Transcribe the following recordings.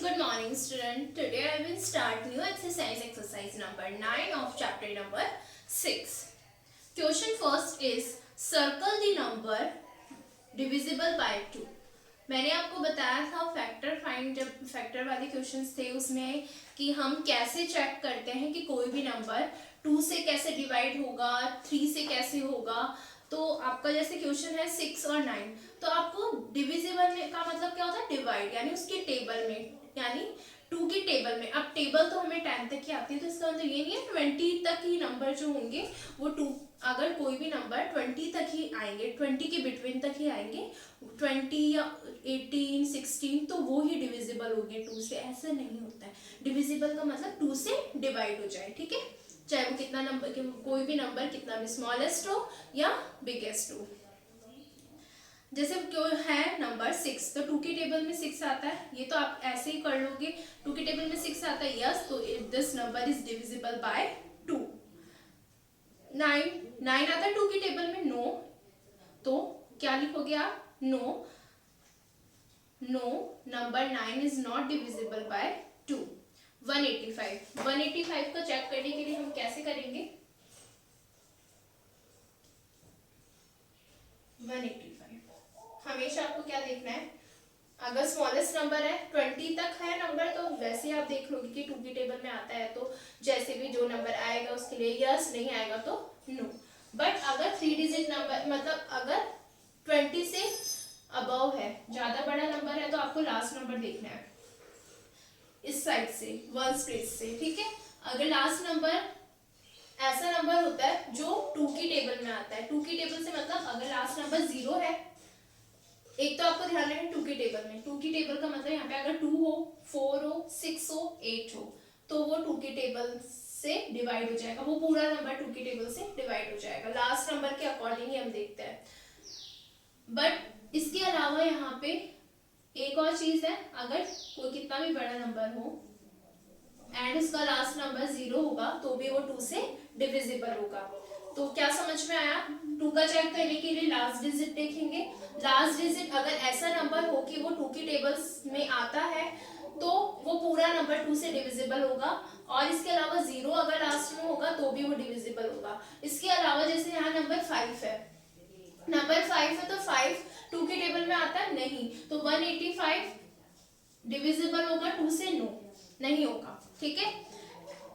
Good morning, student. Today I will start new exercise number 9 of chapter number 6. Question first is circle the number divisible by 2. मैंने आपको बताया था factor find, जब factor वाले questions थे उसमें कि हम कैसे चेक करते हैं कि कोई भी नंबर 2 से कैसे डिवाइड होगा, 3 से कैसे होगा। तो आपका जैसे क्वेश्चन है 6 और 9, तो आपको डिविजिबल का मतलब क्या होता है, डिवाइड, यानी उसके टेबल में, यानी 2 की टेबल में। अब टेबल तो हमें 10 तक की आती है, तो इसका मतलब ये नहीं है 20 तक ही नंबर जो होंगे वो 2, अगर कोई भी नंबर 20 तक ही आएंगे, 20 के बिटवीन तक ही आएंगे, 20 या 18, 16, तो वो ही डिविजिबल हो गए 2 से। ऐसा नहीं होता है, डिविजिबल का मतलब 2 से डिवाइड हो जाए, ठीक है, चाहे वो कितना नंबर, कोई भी नंबर कितना भी स्मॉलेस्ट हो या बिगेस्ट हो। जैसे क्यों है नंबर 6, तो 2 की टेबल में 6 आता है, ये तो आप ऐसे ही कर लोगे। 2 की टेबल में 6 आता है, यस, तो this number is divisible by 2। 9 आता है 2 की टेबल में, नो, तो क्या लिखोगे आप, no, number 9 is not divisible by 2। 185 को चेक करने के लिए हम कैसे करेंगे, 185 हमेशा आपको क्या देखना है, अगर स्मॉलेस्ट नंबर है 20 तक है नंबर, तो वैसे आप देख लोगे कि 2 की टेबल में आता है, तो जैसे भी जो नंबर आएगा उसके लिए यस, नहीं आएगा तो नो। बट अगर 3 डिजिट नंबर, मतलब अगर 20 से अबव है, ज्यादा बड़ा नंबर है, तो आपको लास्ट नंबर देखना है इस साइड से, वन स्पेस से, ठीक है। अगर लास्ट नंबर ऐसा नंबर होता है जो 2 की टेबल में आता है, 2 की टेबल से मतलब अगर लास्ट नंबर 0 है, एक तो आपको ध्यान रखना 2 की टेबल में, 2 की टेबल का मतलब यहाँ पे अगर 2 हो, 4 हो, 6 हो, 8 हो, तो वो 2 की टेबल से डिवाइड हो जाएगा, वो पूरा नंबर 2 की टेबल से डिवाइड हो जाएगा, लास्ट नंबर के अकॉर्डिंग ही हम देखते हैं। बट इसके अलावा यहाँ पे एक और चीज है, अगर कोई कितना भी बड़ा नंबर हो एंड उसका लास्ट नंबर 0 होगा, तो भी वो 2 से डिविजिबल होगा। तो क्या समझ में आया, 2 का चेक करने के लिए लास्ट डिजिट देखेंगे। लास्ट डिजिट अगर ऐसा नंबर हो कि वो 2 की टेबल्स में आता है, तो वो पूरा नंबर 2 से डिविजिबल होगा, और इसके अलावा 0 अगर लास्ट में होगा तो भी वो डिविजिबल होगा। इसके अलावा जैसे यहाँ नंबर 5 है, नंबर 5 है, तो 5 2 की टेबल में आता है नहीं, तो 185 डिविजिबल होगा 2 से, नो, नहीं होगा, ठीक है।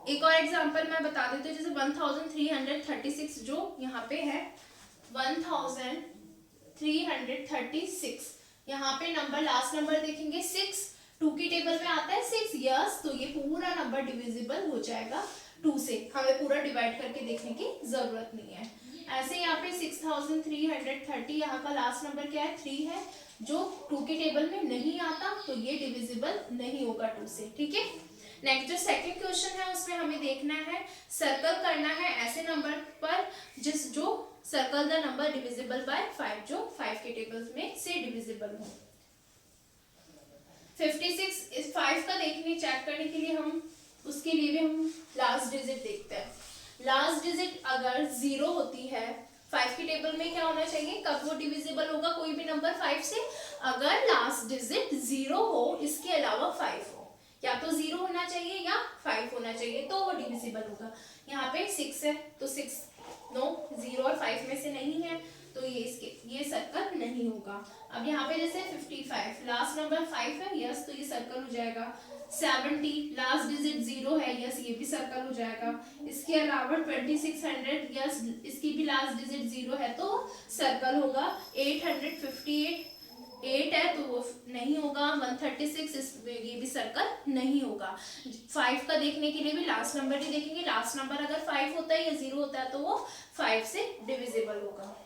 एक और एग्जांपल मैं बता देती हूँ, जैसे 1336 जो यहाँ पे है, 1336, यहाँ पे नंबर, लास्ट नंबर देखेंगे 6, 2 की टेबल में आता है 6, यस, तो ये पूरा नंबर डिविजिबल हो जाएगा 2 से, हमें पूरा डिवाइड करके देखने की जरूरत नहीं है। ऐसे यहाँ पे 6330, यहाँ का लास्ट नंबर क्या है, 3 है, जो 2 की टेबल में नहीं आता, तो ये डिविजिबल नहीं होगा 2 से, ठीक है। नेक्स्ट जो सेकंड क्वेश्चन है उसमें हमें देखना है, सर्कल करना है ऐसे नंबर पर जो circle the number divisible by 5, जो 5 के टेबल में से डिविजिबल हो। 56 इस 5 का देखने चेक करने के लिए हम उसके लिए भी हम लास्ट डिजिट देखते हैं। लास्ट डिजिट अगर 0 होती है 5 की टेबल में, क्या होना चाहिए, कब वो डिविजिबल होगा कोई भी नंबर 5 से, अगर लास्ट डिजिट 0 हो, इसके अलावा 5 हो, या तो 0 होना चाहिए या 5 होना चाहिए, तो वो डिविजिबल होगा। यहाँ पे 6 है, तो 6 नो, 0 और 5 में से नहीं है, तो ये सर्कल नहीं होगा। अब यहाँ पे जैसे 55 लास्ट नंबर 5 है, यस, तो ये सर्कल हो जाएगा। 70 लास्ट डिजिट 0 है, यस, ये भी सर्कल हो जाएगा। इसके अलावा 2600, यस, इसकी भी लास्ट डिजिट 0 है, तो सर्कल होगा। 858 8 है, तो वो नहीं होगा। 136 ये भी सर्कल नहीं होगा। 5 का देखने के लिए भी लास्ट नंबर ही देखेंगे, लास्ट नंबर अगर 5 होता है या 0 होता है, तो वो 5 से डिविजिबल होगा।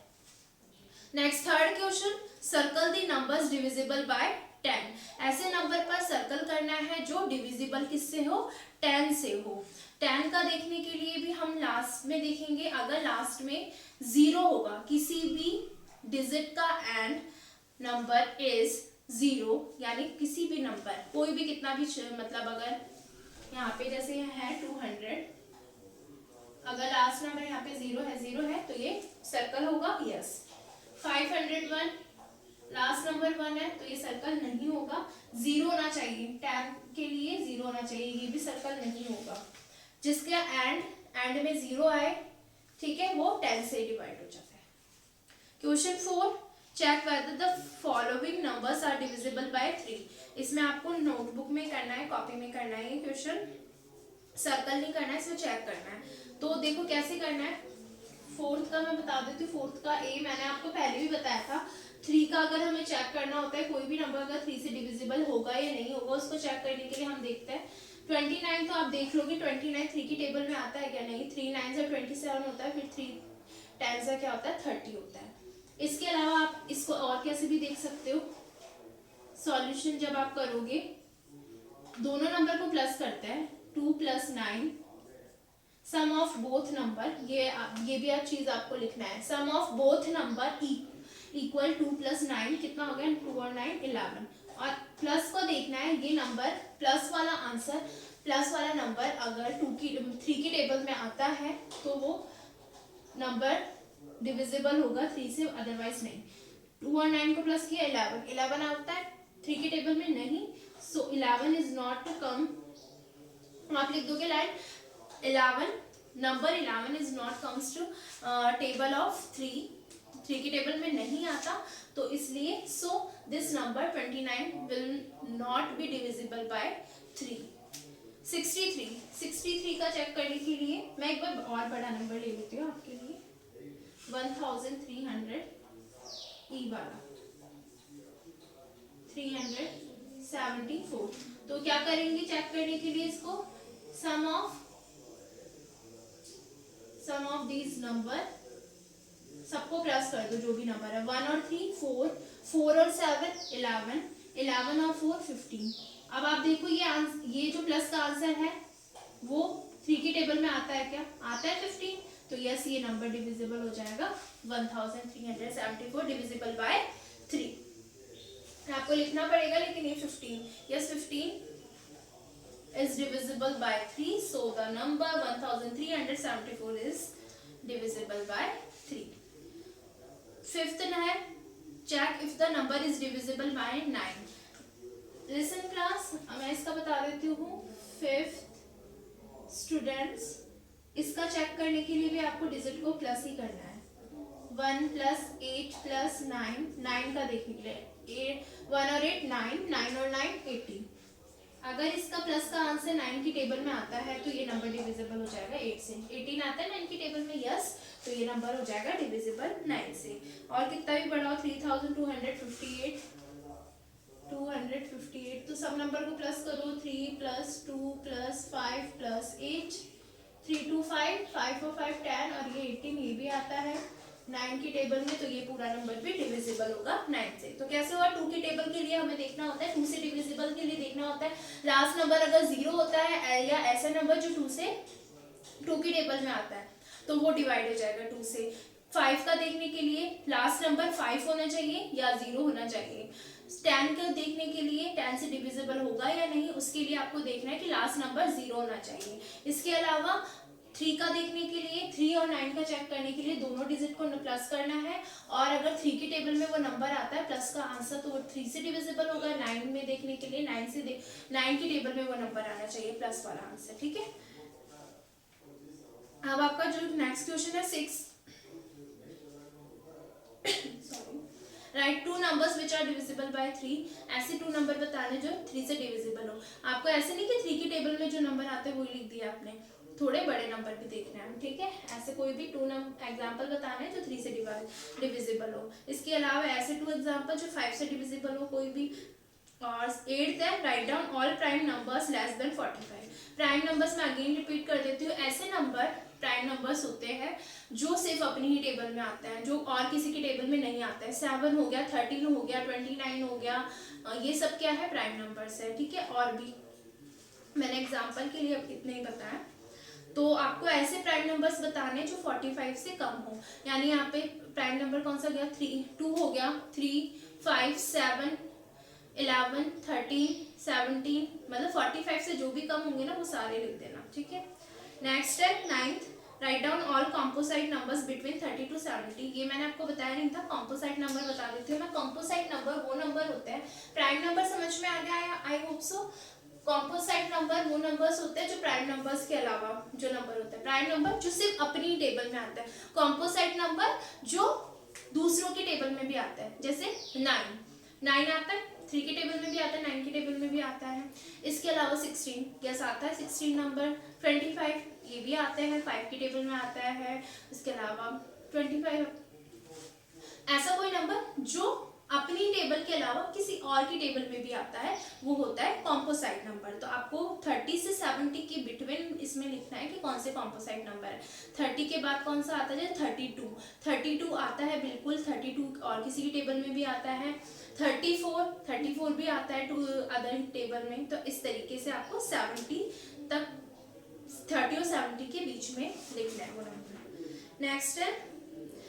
Next third question, circle the numbers divisible by 10। ऐसे नंबर पर सर्कल करना है जो डिविजिबल किससे हो, 10 से हो। 10 का देखने के लिए भी हम लास्ट में देखेंगे, अगर लास्ट में 0 होगा, किसी भी डिजिट का एंड नंबर इज 0, यानी किसी भी नंबर, कोई भी कितना भी, मतलब अगर यहाँ पे जैसे है 200, अगर लास्ट नंबर यहाँ पे 0 है, तो ये सर्कल होगा, यस। 501 लास्ट नंबर 1 है तो ये सर्कल नहीं होगा, 0 होना चाहिए, 10 के लिए 0 होना चाहिए, ये भी सर्कल नहीं होगा। जिसके एंड में 0 आए, ठीक है, वो 10 से डिवाइड हो जाता है। Question 4, check whether the following numbers are divisible by 3। इसमें आपको नोटबुक में करना है, कॉपी में करना है, ये क्वेश्चन सर्कल नहीं करना है, इसमें चेक करना है। तो देखो कैसे करना है। फोर्थ का मैं बता देती हूँ, फोर्थ का ए मैंने आपको पहले भी बताया था। 3 का अगर हमें चेक करना होता है, कोई भी नंबर अगर 3 से डिविजिबल होगा या नहीं होगा, उसको चेक करने के लिए हम देखते हैं 29। तो आप देख लोगे 29 3 की टेबल में आता है क्या, नहीं, 3 9 से 27 होता है, फिर 3 10 से क्या होता है 30 होता है। इसके अलावा आप इसको और कैसे भी देख सकते हो, सॉल्यूशन जब आप करोगे दोनों नंबर को प्लस करते हैं, 2 + 9 सम ऑफ बोथ नंबर, ये भी आप चीज आपको लिखना है, सम ऑफ बोथ नंबर इक्वल 2 + 9 कितना हो गया, 2 और 9 11। और प्लस को देखना है, ये नंबर प्लस वाला आंसर, प्लस वाला नंबर अगर 3 की टेबल में आता है तो वो नंबर डिविजिबल होगा 3 से, अदरवाइज नहीं। 2 और 9 को प्लस किया 11 आता है 3 की टेबल में नहीं, so 11 is not to come. आप लिख दोगे line 11, number 11 is not comes to table of 3 की टेबल में नहीं आता, तो इसलिए so this number 29 will not be divisible by 3। 63 का चेक करने के लिए मैं एक बार और बड़ा नंबर ले लेती हूँ आपके लिए, 1300 ई वाला 374। तो क्या करेंगे चेक करने के लिए इसको, सम ऑफ दीज नंबर, सबको प्लस कर दो जो भी नंबर है, 1 और 3 4 और 7 11 और 4 15। अब आप देखो ये जो प्लस का आंसर है वो 3 की टेबल में आता है क्या, आता है 15, तो यस ये नंबर डिविजिबल हो जाएगा 1374 डिविजिबल बाय 3। आपको लिखना पड़ेगा लेकिन ये 15, yes 15 is divisible by 3, so the number 1374 is divisible by 3. Fifth है, check if the number is divisible by 9. Listen class, मैं इसका बता देती हूँ। 5th students, इसका चेक करने के लिए भी आपको डिजिट को प्लस ही करना है, 1 + 8 + 9, 9 का देखने के लिए 1 और 8 9 और 9 18। अगर इसका प्लस का आंसर 9 की टेबल में आता है तो ये नंबर डिविजिबल हो जाएगा 8 से। 18 आता है 9 की टेबल में, यस, तो ये नंबर हो जाएगा डिविजिबल 9 से। और कितना भी बढ़ाओ 3258 तो सब नंबर को प्लस करो, 3 + 2 + 5 + 8 3 2 5 5 और 5 10 और ये 18, ये भी आता है 9 की टेबल में, तो ये पूरा नंबर भी डिविजिबल होगा 9 से। तो कैसे हुआ, 2 की टेबल के लिए हमें देखना होता है, 2 से डिविजिबल के लिए देखना होता है लास्ट नंबर अगर 0 होता है या ऐसा नंबर जो 2 की टेबल में आता है तो वो डिवाइड हो जाएगा 2 से। 5 का देखने के लिए लास्ट नंबर 5 होना चाहिए या 0 होना चाहिए। 10 का देखने के लिए 10 से डिविजिबल होगा या नहीं, उसके लिए आपको देखना है कि लास्ट नंबर 0 होना चाहिए। इसके अलावा 3 का देखने के लिए 3 और 9 का चेक करने के लिए दोनों डिजिट को प्लस करना है, और अगर 3 की टेबल में वो नंबर आता है प्लस का आंसर तो वो 3 से डिविजिबल होगा। 9 में देखने के लिए 9 की टेबल में वो नंबर आना चाहिए प्लस वाला आंसर, ठीक है। अब आपका जो नेक्स्ट क्वेश्चन है 6, write 2 numbers which are divisible by 3। ऐसे 2 नंबर बताने जो 3 से डिविजिबल हो। आपको ऐसे नहीं कि 3 की टेबल में जो नंबर आते हैं वही लिख दिया आपने, थोड़े बड़े नंबर भी देखना है, ठीक है। ऐसे कोई भी 2 एग्जाम्पल बताने जो 3 से डिविजिबल हो। इसके अलावा ऐसे 2 एग्जाम्पल जो 5 से डिविजिबल हो कोई भी। और 8th है, right down all prime numbers less than 45। Prime numbers में अगेन रिपीट कर देती हूँ, ऐसे नंबर प्राइम नंबर्स होते हैं जो सिर्फ अपनी ही टेबल में आता है, जो और किसी की टेबल में नहीं आता है। 7 हो गया, 13 हो गया, 29 हो गया, ये सब क्या है, प्राइम नंबर्स है, ठीक है। और भी मैंने एग्जाम्पल के लिए अब इतने ही बताया। तो आपको ऐसे प्राइम नंबर्स बताने जो 45 से कम हो, यानी यहाँ पे प्राइम नंबर कौन सा गया, 2 हो गया, 3 5 7 11 13 17, मतलब 45 से जो भी कम होंगे ना वो सारे लिख देना, ठीक है। नेक्स्ट है 9th, write down all composite numbers between 30 to 70। ये मैंने आपको बताया नहीं था, कॉम्पोसाइट नंबर बता देती हूँ मैं। कॉम्पोसाइट नंबर वो नंबर होते हैं, प्राइम नंबर समझ में आ गया आई होप सो। कॉम्पोसाइट नंबर वो नंबर्स होते हैं जो प्राइम नंबर्स के अलावा जो नंबर होता है, प्राइम नंबर जो सिर्फ अपनी टेबल में आता है, कॉम्पोसाइट नंबर जो दूसरों की टेबल में भी आता है। जैसे 9 आता है, 3 की टेबल में भी आता है, 9 की टेबल में भी आता है। इसके अलावा 16 यस आता है, 16 नंबर। 25 ये भी आते हैं, 5 की टेबल में आता है। इसके अलावा 25 ऐसा कोई नंबर जो अपनी टेबल के अलावा किसी और की टेबल में भी आता है, वो होता है कॉम्पोसाइट नंबर। तो आपको 30 से 70 के बिटवीन इसमें लिखना है कि कौन से कॉम्पोसाइट नंबर है। 30 के बाद कौन सा आता है, 32 आता है, बिल्कुल 32 और किसी की टेबल में भी आता है। 34 भी आता है टू अदर टेबल में। तो इस तरीके से आपको 70 तक, 30 और 70 के बीच में लिखना है वो नंबर। नेक्स्ट है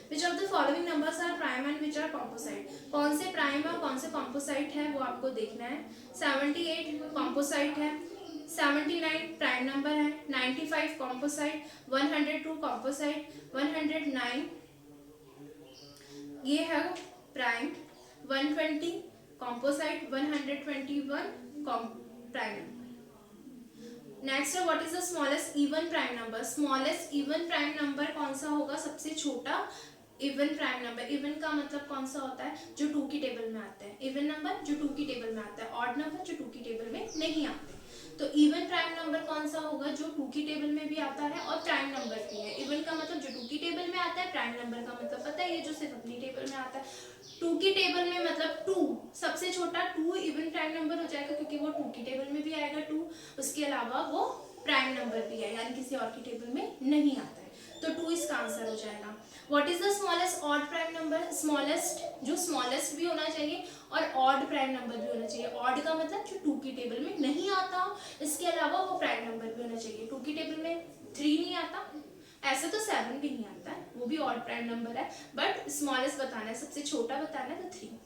which of the following numbers are prime and which are composite. कौन से प्राइम और कौन से कॉम्पोसाइट है वो आपको देखना है। 78 कॉम्पोसाइट है, 79 प्राइम नंबर है, 95 कॉम्पोसाइट, 102 कॉम्पोसाइट, 109 ये है प्राइम, 120 कॉम्पोसाइट, 121 प्राइम। नेक्स्ट है what is the smallest even prime number. Smallest even prime number कौन सा होगा, सबसे छोटा इवन प्राइम नंबर। इवन का मतलब कौन सा होता है, जो 2 की टेबल में आता है। इवन नंबर जो 2 की टेबल में आता है, ऑड नंबर जो 2 की टेबल में नहीं आते। तो इवन प्राइम नंबर कौन सा होगा, जो 2 की टेबल में भी आता है और प्राइम नंबर भी है। इवन का मतलब जो 2 की टेबल में आता है, प्राइम नंबर का मतलब पता है ये जो सिर्फ अपनी टेबल में आता है। 2 की टेबल में मतलब 2 सबसे छोटा 2 इवन प्राइम नंबर हो जाएगा, क्योंकि वो 2 की टेबल में भी आएगा 2, उसके अलावा वो प्राइम नंबर भी है, यानी किसी और की टेबल में नहीं आता है। तो 2 इसका आंसर हो जाएगा। What is the smallest odd prime number. Smallest जो स्मॉलेस्ट भी होना चाहिए और ऑड प्राइम नंबर भी होना चाहिए। ऑड का मतलब जो 2 की टेबल में नहीं आता, इसके अलावा वो प्राइम नंबर भी होना चाहिए। 2 की टेबल में 3 नहीं आता, ऐसे तो 7 भी नहीं आता है, वो भी ऑड प्राइम नंबर है, बट स्मॉलेस्ट बताना है, सबसे छोटा बताना है, तो 3।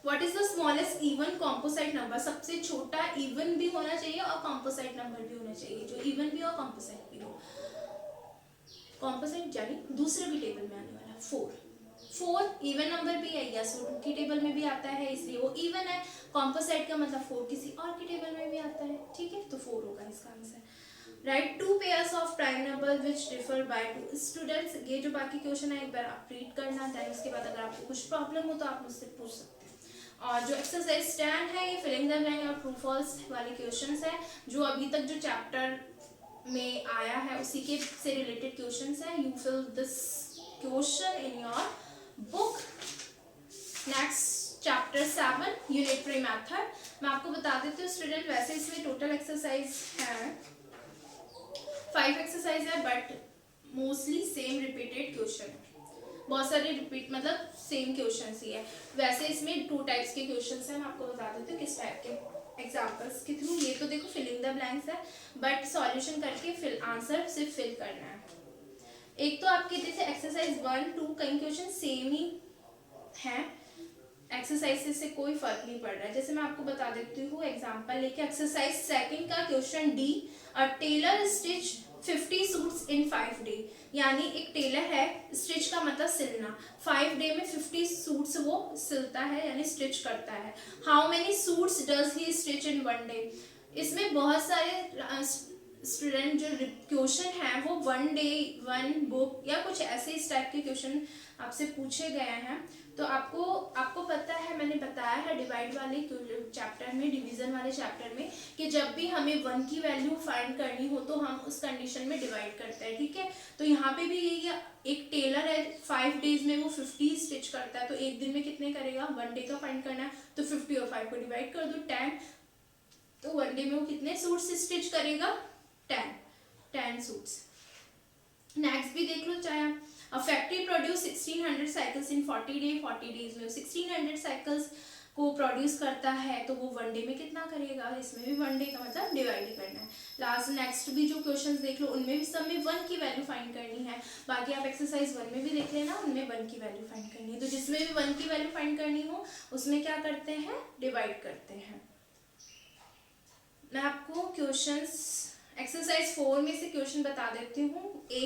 What is the smallest even composite number. सबसे छोटा इवन भी होना चाहिए और कॉम्पोसाइट नंबर भी होना चाहिए, जो इवन भी और कॉम्पोसाइट भी हो। कॉम्पोसाइट यानी दूसरे की टेबल में आने वाला। 4 इवन नंबर भी है, यस वो 2 की टेबल में भी आता है, इसलिए वो इवन है। कॉम्पोसाइट का मतलब 4 किसी और की टेबल में भी आता है, ठीक है, तो 4 होगा इसका answer. Right 2 pairs of prime number which differ by 2। Students ये जो बाकी क्वेश्चन है एक बार आप रीड करना, देन उसके बाद अगर आपको कुछ प्रॉब्लम हो तो आप मुझसे पूछ सकते हैं। और जो एक्सरसाइज 10 है ये फिलिंग द ब्लैंक और ट्रू फॉल्स वाले क्वेश्चंस है, जो अभी तक जो चैप्टर में आया है उसी के से रिलेटेड क्वेश्चंस है। You fill this question in your book. Next chapter 7 unitary method. मैं आपको बता देती हूँ स्टूडेंट, वैसे इसमें टोटल एक्सरसाइज है 5 एक्सरसाइज है, but mostly same repeated question है, बहुत सारे रिपीट मतलब सेम क्वेश्चंस ही है। वैसे इसमें 2 टाइप्स के क्वेश्चंस हैं, मैं आपको बता देती हूँ किस टाइप के एग्जाम्पल्स के थ्रू। ये तो देखो फिलिंग द ब्लैंक्स है, बट सॉल्यूशन करके आंसर सिर्फ फिल करना है। एक तो आपके जैसे एक्सरसाइज 1, 2 कई क्वेश्चन सेम ही हैं, एक्सरसाइज से कोई फर्क नहीं पड़ रहा है। जैसे मैं आपको बता देती हूँ एग्जांपल लेके, एक्सरसाइज 2 का question D, a tailor stitch 50 suits in 5 day. यानी एक टेलर है, स्टिच का मतलब सिलना, 5 डे में 50 सूट्स वो सिलता है यानी स्टिच करता है। How many suits does he stitch in 1 day. इसमें बहुत सारे स्टूडेंट जो क्वेश्चन है वो 1 डे 1 बुक या कुछ ऐसे इस टाइप के क्वेश्चन आपसे पूछे गए हैं। तो आपको पता है, मैंने बताया है डिवाइड वाले चैप्टर में, डिवीजन वाले चैप्टर में, कि जब भी हमें 1 की वैल्यू फाइंड करनी हो तो हम उस कंडीशन में डिवाइड करते हैं, ठीक है। तो यहाँ पे भी यही, एक टेलर है 5 डेज में वो 50 स्टिच करता है, तो एक दिन में कितने करेगा, 1 डे का फाइंड करना है, तो 50 और 5 को डिवाइड कर दो 10, तो 1 डे में वो कितने सूट्स स्टिच करेगा, 10 सूट्स। नेक्स्ट भी देख लो, चाहे A factory produce 1600 cycles in 40 days में 1600 साइकिल्स को प्रोड्यूस करता है, तो वो 1 डे में कितना करेगा, इसमें भी 1 डे का मतलब डिवाइड करना है। लास्ट नेक्स्ट भी जो क्वेश्चंस देख लो उनमें भी सब में 1 की वैल्यू फाइंड करनी है। बाकी आप एक्सरसाइज 1 में भी देख लेना, उनमें 1 की वैल्यू फाइंड करनी है। तो जिसमें भी 1 की वैल्यू फाइंड करनी हो उसमें क्या करते हैं, डिवाइड करते हैं। मैं आपको क्वेश्चंस एक्सरसाइज 4 में से क्वेश्चन बता देती हूँ ए,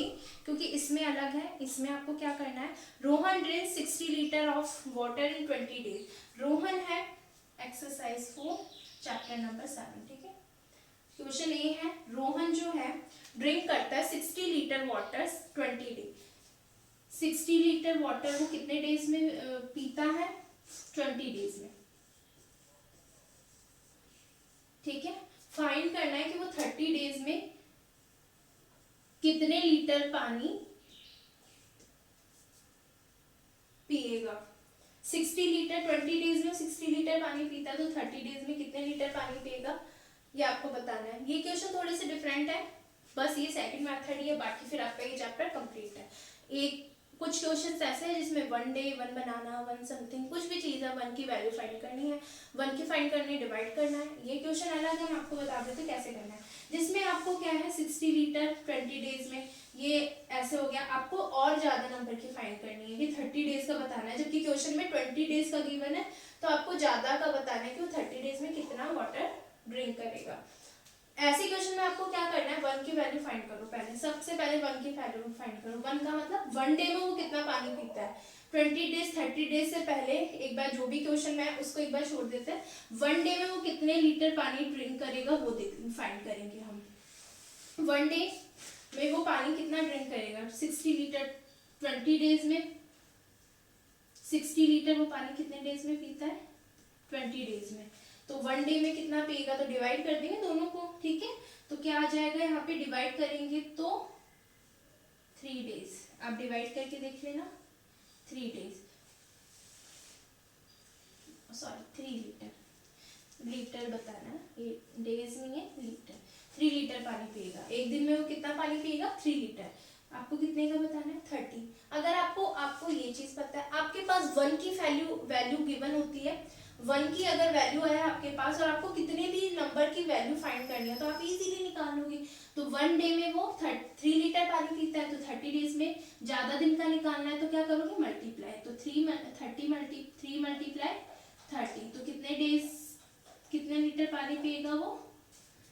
क्योंकि इसमें अलग है। इसमें आपको क्या करना है, Rohan drinks 60 litre of water in 20 days. Rohan है एक्सरसाइज 4 चैप्टर नंबर 7, ठीक है। क्वेश्चन ए है, रोहन जो है ड्रिंक करता है 60 litre water 20 day. 60 litre water वो कितने डेज में पीता है, 20 डेज में, ठीक है। फाइंड करना है कि वो 30 डेज में कितने लीटर पानी पिएगा। 60 लीटर 20 डेज में 60 लीटर पानी पीता है, तो 30 डेज में कितने लीटर पानी पिएगा ये आपको बताना है। ये क्वेश्चन थोड़े से डिफरेंट है, बस ये सेकंड मेथड ही है, बाकी फिर आपका ये चैप्टर कंप्लीट है। एक कुछ क्वेश्चंस ऐसे हैं जिसमें 1 डे 1 बनाना 1 समथिंग कुछ भी चीज़ है 1 की वैल्यू फाइंड करनी है, 1 की फाइंड करनी है, डिवाइड करना है। ये क्वेश्चन अलग है, मैं आपको बता देती हूँ कैसे करना है। जिसमें आपको क्या है 60 लीटर 20 डेज में, ये ऐसे हो गया। आपको और ज्यादा नंबर की फाइंड करनी है, ये 30 डेज का बताना है, जबकि क्वेश्चन में 20 डेज का गिवन है, तो आपको ज्यादा का बताना है कि वो 30 डेज में कितना वाटर ड्रिंक करेगा। ऐसे क्वेश्चन में आपको क्या करना है, 1 की वैल्यू फाइंड करो। पहले सबसे पहले 1 की वैल्यू फाइंड करो। 1 का मतलब 1 डे में वो कितना पानी पीता है। 20 डेज 30 डेज से पहले एक बार जो भी क्वेश्चन में उसको एक बार छोड़ देते हैं। 1 डे में वो कितने लीटर पानी ड्रिंक करेगा वो फाइंड करेंगे हम। 1 डे में वो पानी कितना ड्रिंक करेगा, 60 लीटर 20 डेज में 60 लीटर वो पानी कितने डेज में पीता है, 20 डेज में। तो 1 डे में कितना पिएगा, तो डिवाइड कर देंगे दोनों को, ठीक है। तो क्या आ जाएगा, यहाँ पे डिवाइड करेंगे तो 3 डेज। आप डिवाइड करके देख लेना, 3 डेज, सॉरी 3 लीटर, लीटर बताना, ये डेज नहीं है लीटर। 3 लीटर पानी पिएगा एक दिन में। वो कितना पानी पिएगा, 3 लीटर। आपको कितने का बताना है, 30। अगर आपको ये चीज पता है, आपके पास 1 की वैल्यू गिवन होती है, 1 की अगर वैल्यू है आपके पास और आपको कितने भी नंबर की वैल्यू फाइंड करनी है, तो आप इजीली निकाल लोगे। तो 1 डे में वो 3 लीटर पानी पीता है, तो 30 डेज में ज्यादा दिन का निकालना है, तो क्या करोगे, मल्टीप्लाई। तो 3 मल्टीप्लाई 30, तो कितने डेज कितने लीटर पानी पिएगा वो,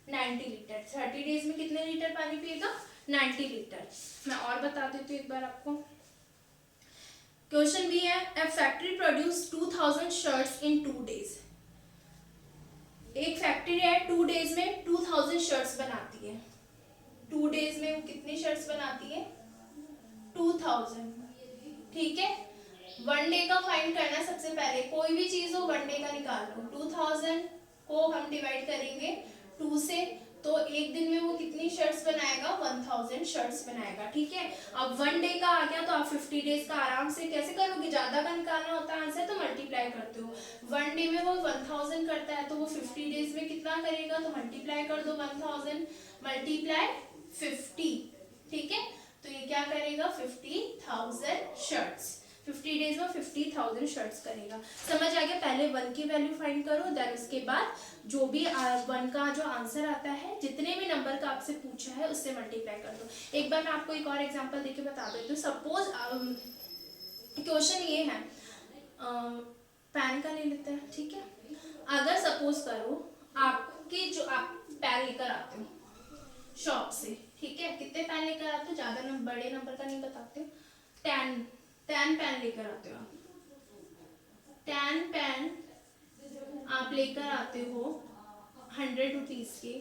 90 लीटर। 30 डेज में कितने लीटर पानी पिएगा, 90 लीटर। मैं और बता देती हूँ एक बार आपको। क्वेश्चन भी है, a factory produce 2000 shirts in 2 days. एक फैक्ट्री है 2 डेज में 2000 शर्ट्स बनाती है। 2 डेज में वो कितनी शर्ट्स बनाती है, 2000, ठीक है। 1 डे का फाइंड करना है सबसे पहले, कोई भी चीज हो 1 डे का निकाल लो। 2000 को हम डिवाइड करेंगे 2 से, तो एक दिन में वो कितनी शर्ट्स बनाएगा, 1000 शर्ट्स बनाएगा, ठीक है। अब 1 डे का आ गया, तो आप 50 डेज का आराम से कैसे करोगे, ज्यादा का निकालना होता है आंसर, तो मल्टीप्लाई करते हो। 1 डे में वो 1000 करता है, तो वो 50 डेज में कितना करेगा, तो मल्टीप्लाई कर दो 1000 मल्टीप्लाई 50, ठीक है। तो ये क्या करेगा, 50,000 शर्ट्स। 50 डेज में 50,000 शर्ट्स करेगा। समझ आ गया, पहले 1 की वैल्यू फाइंड करो, देन उसके बाद जो भी 1 का जो आंसर आता है, जितने भी नंबर का आपसे पूछा है उससे मल्टीप्लाई कर दो। एक बार मैं आपको एक और एग्जांपल देके बता देती हूँ। सपोज क्वेश्चन ये है, पेन का ले लेते हैं, ठीक है। अगर सपोज करो आपके जो आप पेन लेकर आते हो शॉप से, ठीक है, कितने पेन लेकर आते हो, ज्यादा बड़े नंबर का नहीं बताते, 10 पेन लेकर आते हो आप। 10 पेन आप लेकर आते हो 100 रुपीज के।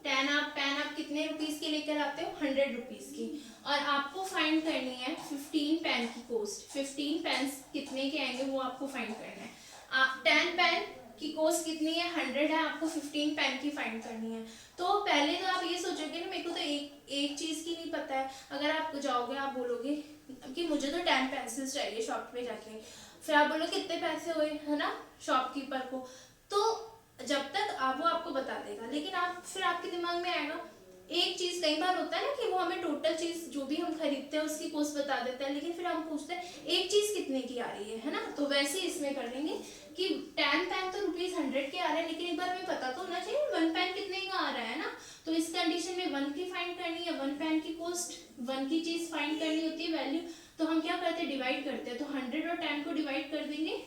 10 पेन आप कितने रुपीज के लेकर आते हो, 100 रुपीज की। और आपको फाइंड करनी है 15 पेन की कॉस्ट। 15 पेन कितने के आएंगे वो आपको फाइंड करना है। आप 10 पेन की कॉस्ट कितनी है, 100 है, आपको 15 पेन की फाइंड करनी है। तो पहले तो आप ये सोचोगे ना, मेरे को तो एक चीज की नहीं पता है। अगर आप जाओगे, आप बोलोगे कि मुझे तो 10 पेंसिल्स चाहिए शॉप पे जाके, फिर आप बोलो कितने पैसे हुए, है ना, शॉपकीपर को। तो जब तक आप वो आपको बता देगा, लेकिन आप फिर आपके दिमाग में आएगा एक चीज। कई बार होता है ना कि वो हमें टोटल चीज जो भी हम खरीदते हैं उसकी कॉस्ट बता देता है, लेकिन फिर हम पूछते हैं एक चीज कितने की आ रही है ना। तो वैसे इसमें कर देंगे कि 10 पेन तो ₹100 के आ रहे हैं, लेकिन एक बार हमें पता तो होना चाहिए 1 पेन कितने का आ रहा है ना। तो इस कंडीशन में 1 की फाइंड करनी है, 1 पेन की कॉस्ट, 1 की चीज फाइंड करनी होती है वैल्यू। तो हम क्या करते हैं, डिवाइड करते हैं। तो 100 और 10 को डिवाइड कर देंगे,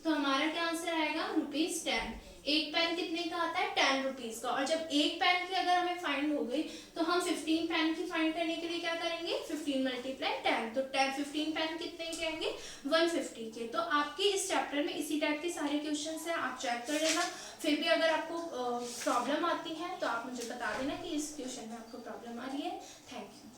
तो हमारा क्या आंसर आएगा, ₹10। एक पेन कितने का आता है, 10 रुपीज का। और जब एक पेन की अगर हमें फाइंड हो गई तो हम 15 पेन की फाइंड करने के लिए क्या करेंगे, 15 मल्टीप्लाई 10, तो 15 पेन कितने के आएंगे, 150 के। तो आपके इस चैप्टर में इसी टाइप के सारे क्वेश्चन हैं, आप चेक कर लेना। फिर भी अगर आपको प्रॉब्लम आती है तो आप मुझे बता देना कि इस क्वेश्चन में आपको प्रॉब्लम आ रही है। Thank you.